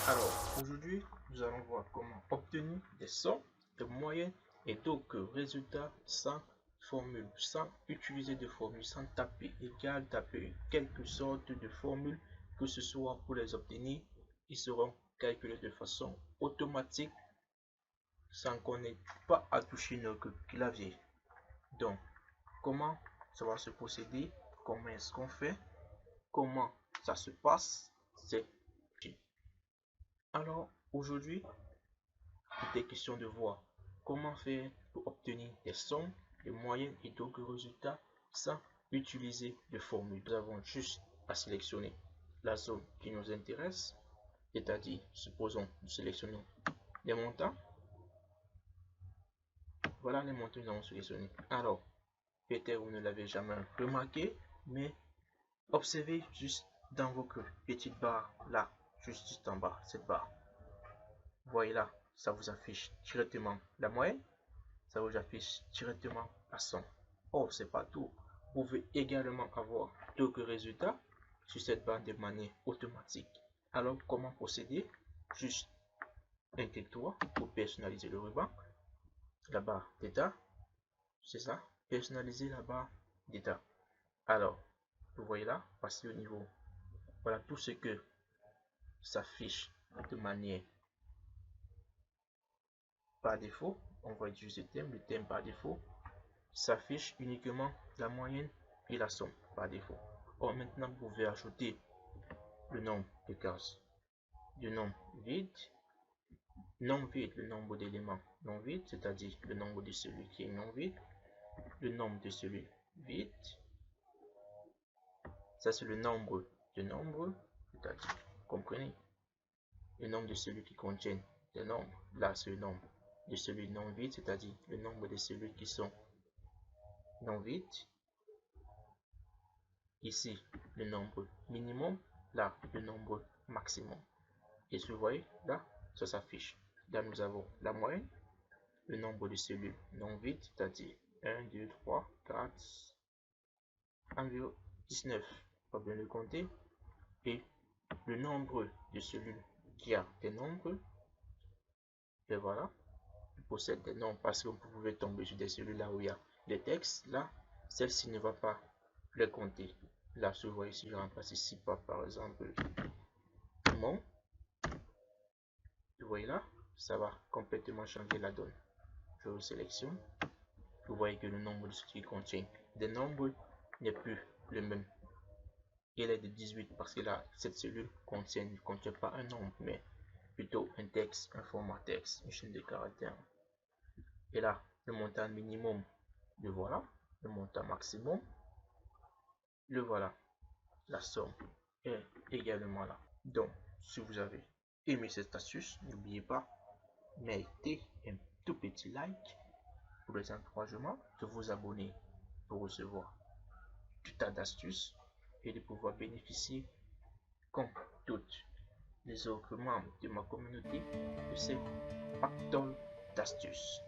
Alors, aujourd'hui, nous allons voir comment obtenir des sommes, des moyennes et d'autres résultats sans formule, sans utiliser de formule, sans taper égal, taper quelque sorte de formule, que ce soit pour les obtenir, ils seront calculés de façon automatique sans qu'on n'ait pas à toucher notre clavier. Donc, comment ça va se procéder, comment est-ce qu'on fait, comment ça se passe, c'est alors aujourd'hui, il est question de voir comment faire pour obtenir des sommes, des moyennes et d'autres résultats sans utiliser de formule. Nous avons juste à sélectionner la zone qui nous intéresse, c'est-à-dire, supposons, nous sélectionnons les montants. Voilà les montants que nous avons sélectionnés. Alors, peut-être vous ne l'avez jamais remarqué, mais observez juste dans votre petite barre là, juste en bas, cette barre. Voyez là, ça vous affiche directement la moyenne, ça vous affiche directement la somme. Oh, c'est pas tout. Vous pouvez également avoir d'autres résultats sur cette barre de manière automatique. Alors, comment procéder? Juste un clic-droit pour personnaliser le ruban, la barre d'état, c'est ça, personnaliser la barre d'état. Alors, vous voyez là, passer au niveau, voilà tout ce que s'affiche de manière par défaut. On va utiliser le thème par défaut s'affiche uniquement la moyenne et la somme par défaut. Or maintenant vous pouvez ajouter le nombre de cases, du nombre vide, non vide, le nombre d'éléments non vide, c'est-à-dire le nombre de celui qui est non vide, le nombre de celui vide, ça c'est le nombre de nombres, c'est-à-dire, comprenez, le nombre de celui qui contient des nombres, là c'est le nombre de celui non vide, c'est-à-dire le nombre de celui qui sont non vides. Ici, le nombre minimum, là, le nombre maximum. Et vous voyez, là, ça s'affiche. Là, nous avons la moyenne, le nombre de cellules non vides, c'est-à-dire 1, 2, 3, 4, environ 19, pas bien le compter, et le nombre de cellules qui a des nombres, et voilà, il possède des nombres parce que vous pouvez tomber sur des cellules là où il y a des textes, là, celle-ci ne va pas les compter. Là, vous voyez, si je remplace ici par exemple mon, vous voyez là, ça va complètement changer la donne. Je le sélectionne. Vous voyez que le nombre de ce qui contient des nombres n'est plus le même. Il est de 18 parce que là, cette cellule ne contient pas un nombre, mais plutôt un texte, un format texte, une chaîne de caractères. Et là, le montant minimum, le voilà. Le montant maximum, le voilà. La somme est également là. Donc, si vous avez aimé cette astuce, n'oubliez pas, mettez un tout petit like pour les encouragements, de vous abonner pour recevoir tout tas d'astuces et de pouvoir bénéficier, comme toutes les autres membres de ma communauté, de ces pactoles d'astuces.